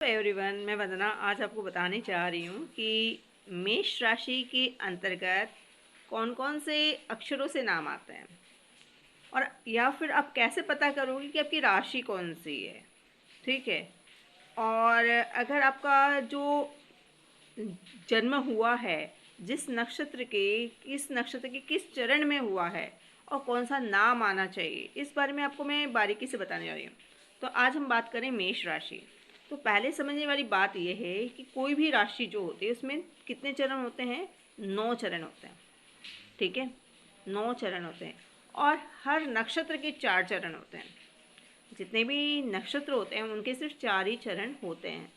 Everyone, मैं वंदना आज आपको बताने जा रही हूँ कि मेष राशि के अंतर्गत कौन कौन से अक्षरों से नाम आते हैं और या फिर आप कैसे पता करोगे कि आपकी राशि कौन सी है। ठीक है। और अगर आपका जो जन्म हुआ है, जिस नक्षत्र के किस नक्षत्र के किस चरण में हुआ है और कौन सा नाम आना चाहिए, इस बारे में आपको मैं बारीकी से बताने जा रही हूँ। तो आज हम बात करें मेष राशि। तो पहले समझने वाली बात यह है कि कोई भी राशि जो होती है उसमें कितने चरण होते हैं? 9 चरण होते हैं। ठीक है, 9 चरण होते हैं और हर नक्षत्र के 4 चरण होते हैं। जितने भी नक्षत्र होते हैं उनके सिर्फ 4 ही चरण होते हैं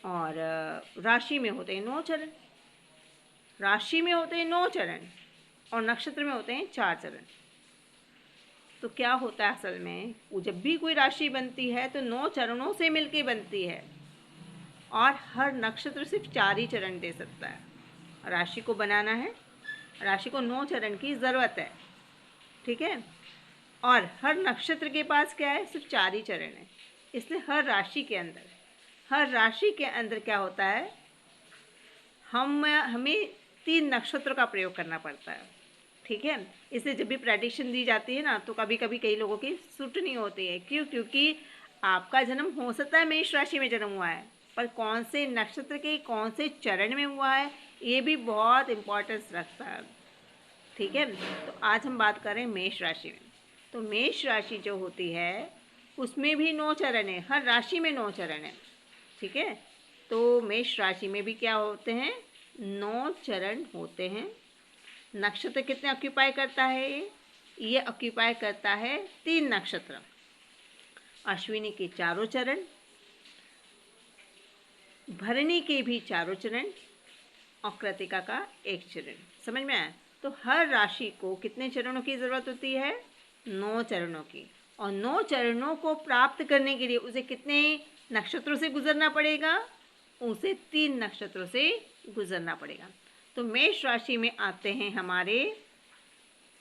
और राशि में होते हैं 9 चरण। राशि में होते हैं 9 चरण और नक्षत्र में होते हैं 4 चरण। तो क्या होता है असल में, जब भी कोई राशि बनती है तो 9 चरणों से मिलके बनती है और हर नक्षत्र सिर्फ 4 ही चरण दे सकता है। राशि को बनाना है, राशि को 9 चरण की ज़रूरत है। ठीक है। और हर नक्षत्र के पास क्या है? सिर्फ 4 ही चरण है। इसलिए हर राशि के अंदर क्या होता है, हमें 3 नक्षत्रों का प्रयोग करना पड़ता है। ठीक है। इसलिए जब भी प्रेडिक्शन दी जाती है ना, तो कभी कभी कई लोगों की सूट नहीं होती है। क्यों? क्योंकि आपका जन्म हो सकता है मेष राशि में जन्म हुआ है, पर कौन से नक्षत्र के कौन से चरण में हुआ है ये भी बहुत इम्पोर्टेंस रखता है। ठीक है। तो आज हम बात करें मेष राशि में। तो मेष राशि जो होती है उसमें भी 9 चरण है, हर राशि में 9 चरण है। ठीक है। तो मेष राशि में भी क्या होते हैं? 9 चरण होते हैं। नक्षत्र कितने ऑक्यूपाई करता है? ये ऑक्यूपाई करता है 3 नक्षत्र। अश्विनी के 4 चरण, भरणी के भी 4 चरण और कृतिका का 1 चरण। समझ में आया? तो हर राशि को कितने चरणों की ज़रूरत होती है? 9 चरणों की। और 9 चरणों को प्राप्त करने के लिए उसे कितने नक्षत्रों से गुजरना पड़ेगा? उसे 3 नक्षत्रों से गुजरना पड़ेगा। तो मेष राशि में आते हैं हमारे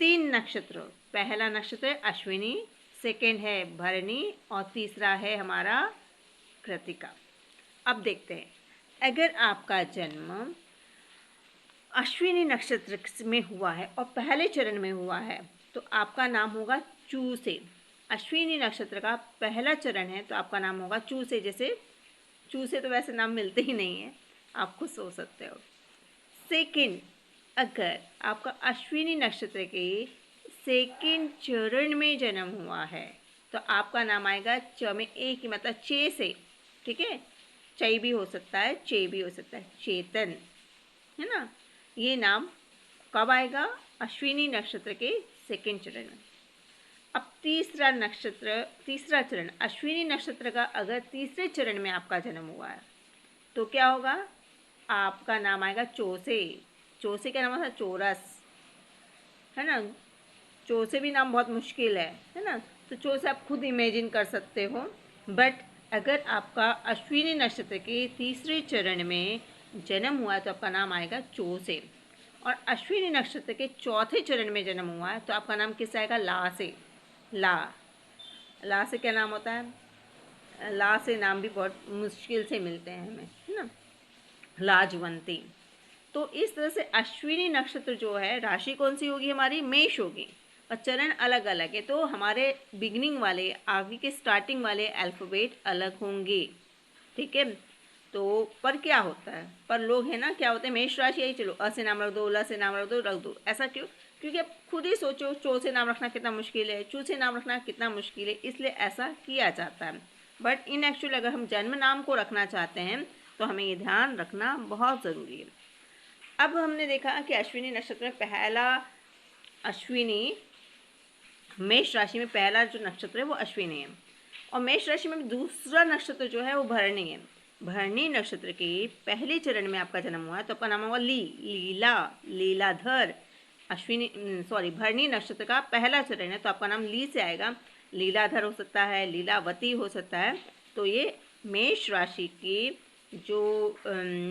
3 नक्षत्र। पहला नक्षत्र है अश्विनी, सेकेंड है भरणी और तीसरा है हमारा कृतिका। अब देखते हैं, अगर आपका जन्म अश्विनी नक्षत्र में हुआ है और पहले चरण में हुआ है तो आपका नाम होगा चूसे। अश्विनी नक्षत्र का पहला चरण है तो आपका नाम होगा चूसे। जैसे चूसे तो वैसे नाम मिलते ही नहीं है, आप खुद सोच सकते हो। सेकेंड, अगर आपका अश्विनी नक्षत्र के सेकेंड चरण में जन्म हुआ है तो आपका नाम आएगा च में एक ही मतलब चे से। ठीक है, चई भी हो सकता है, चे भी हो सकता है, चेतन, है ना। ये नाम कब आएगा? अश्विनी नक्षत्र के सेकेंड चरण में। अब तीसरा चरण अश्विनी नक्षत्र का अगर तीसरे चरण में आपका जन्म हुआ है तो क्या होगा? आपका नाम आएगा चौसे। चौसे का नाम होता है चौरस, है ना। चौसे भी नाम बहुत मुश्किल है ना। तो चौसे आप खुद इमेजिन कर सकते हो। बट अगर आपका अश्विनी नक्षत्र के तीसरे चरण में जन्म हुआ है तो आपका नाम आएगा चौसे। और अश्विनी नक्षत्र के चौथे चरण में जन्म हुआ है तो आपका नाम किस आएगा? ला से। ला से क्या नाम होता है? ला से नाम भी बहुत मुश्किल से मिलते हैं हमें, है ना। लाजवंती। तो इस तरह से अश्विनी नक्षत्र जो है, राशि कौन सी होगी हमारी? मेष होगी और चरण अलग अलग है। तो हमारे बिगनिंग वाले, आगे के स्टार्टिंग वाले अल्फ़ाबेट अलग होंगे। ठीक है। तो पर क्या होता है, पर लोग है ना क्या होते हैं, मेष राशि यही, चलो अ से नाम रख दो, ल से नाम रख दो। ऐसा क्यों? क्योंकि आप खुद ही सोचो, चो से नाम रखना कितना मुश्किल है, चू से नाम रखना कितना मुश्किल है, इसलिए ऐसा किया जाता है। बट इन एक्चुअल अगर हम जन्म नाम को रखना चाहते हैं तो हमें ये ध्यान रखना बहुत ज़रूरी है। अब हमने देखा कि अश्विनी नक्षत्र में पहला अश्विनी, मेष राशि में पहला जो नक्षत्र है वो अश्विनी है और मेष राशि में दूसरा नक्षत्र जो है वो भरणी है। भरणी नक्षत्र के पहले चरण में आपका जन्म हुआ है तो आपका नाम होगा लीला, लीलाधर। अश्विनी भरणी नक्षत्र का पहला चरण है तो आपका नाम ली से आएगा। लीलाधर हो सकता है, लीलावती हो सकता है। तो ये मेष राशि की जो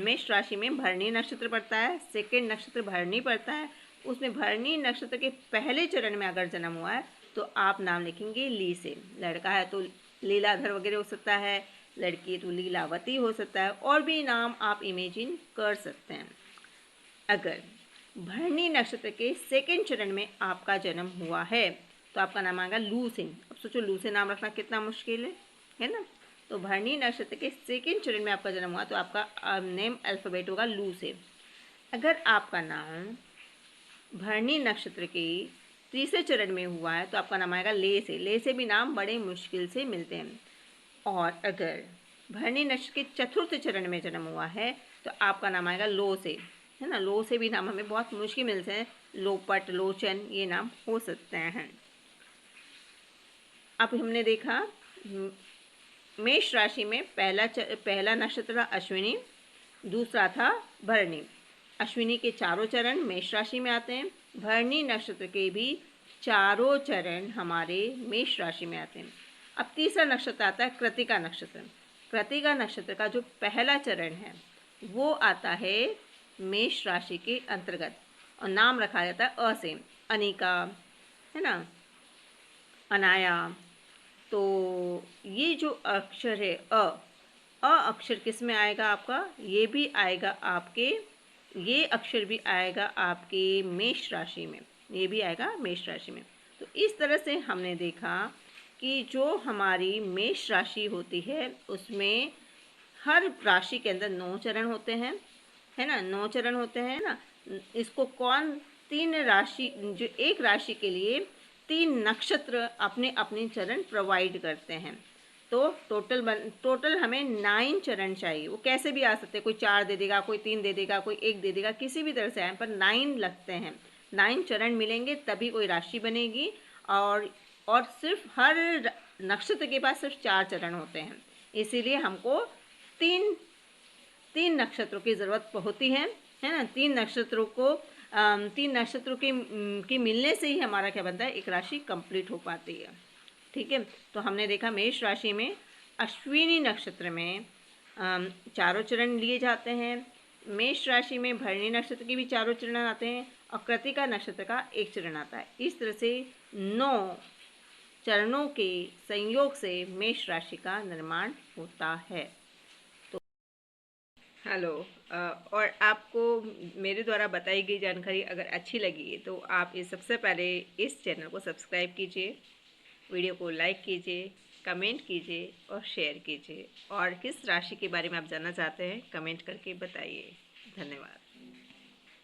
मेष राशि में भरणी नक्षत्र पड़ता है, सेकेंड नक्षत्र भरणी पड़ता है। उसमें भरणी नक्षत्र के पहले चरण में अगर जन्म हुआ है तो आप नाम लिखेंगे ली से। लड़का है तो लीलाधर वगैरह हो सकता है, लड़की तो लीलावती हो सकता है, और भी नाम आप इमेजिन कर सकते हैं। अगर भरणी नक्षत्र के सेकंड चरण में आपका जन्म हुआ है तो आपका नाम आएगा लूसेन। अब सोचो लूसेन नाम रखना कितना मुश्किल है ना। तो भरणी नक्षत्र के सेकंड चरण में आपका जन्म हुआ तो आपका नेम अल्फ़ाबेट होगा लू से। अगर आपका नाम भरणी नक्षत्र के तीसरे चरण में हुआ है तो आपका नाम आएगा ले से। ले से भी नाम बड़े मुश्किल से मिलते हैं। और अगर भरणी नक्षत्र के चतुर्थ चरण में जन्म हुआ है तो आपका नाम आएगा लो से, है ना। लो से भी नाम हमें बहुत मुश्किल मिलते हैं, लोपट, लोचन, ये नाम हो सकते हैं। अब हमने देखा मेष राशि में पहला नक्षत्र था अश्विनी, दूसरा था भरणी। अश्विनी के चारों चरण मेष राशि में आते हैं, भरणी नक्षत्र के भी चारों चरण हमारे मेष राशि में आते हैं। अब तीसरा नक्षत्र आता है कृतिका नक्षत्र। कृतिका नक्षत्र का जो पहला चरण है वो आता है मेष राशि के अंतर्गत और नाम रखा जाता है अ से, अनिका, है ना, अनाया। तो ये जो अक्षर है अ अक्षर किस में आएगा आपका, ये भी आएगा आपके, ये अक्षर भी आएगा आपके मेष राशि में, ये भी आएगा मेष राशि में। तो इस तरह से हमने देखा कि जो हमारी मेष राशि होती है उसमें हर राशि के अंदर 9 चरण होते हैं, है ना, 9 चरण होते हैं ना। इसको कौन, 3 राशि, जो एक राशि के लिए 3 नक्षत्र अपने अपने चरण प्रोवाइड करते हैं। तो टोटल हमें 9 चरण चाहिए। वो कैसे भी आ सकते हैं, कोई 4 दे देगा, कोई 3 दे देगा, कोई 1 दे देगा, किसी भी तरह से आए, पर 9 लगते हैं। 9 चरण मिलेंगे तभी कोई राशि बनेगी। और सिर्फ हर नक्षत्र के पास सिर्फ 4 चरण होते हैं, इसीलिए हमको तीन नक्षत्रों की ज़रूरत होती है ना। 3 नक्षत्रों को 3 नक्षत्रों की मिलने से ही हमारा क्या बनता है, एक राशि कंप्लीट हो पाती है। ठीक है, तो हमने देखा मेष राशि में अश्विनी नक्षत्र में चारों चरण लिए जाते हैं, मेष राशि में भरणी नक्षत्र के भी चारों चरण आते हैं और कृतिका नक्षत्र का एक चरण आता है। इस तरह से 9 चरणों के संयोग से मेष राशि का निर्माण होता है। तो हेलो, और आपको मेरे द्वारा बताई गई जानकारी अगर अच्छी लगी तो आप सबसे पहले इस चैनल को सब्सक्राइब कीजिए, वीडियो को लाइक कीजिए, कमेंट कीजिए और शेयर कीजिए। और किस राशि के बारे में आप जानना चाहते हैं कमेंट करके बताइए। धन्यवाद।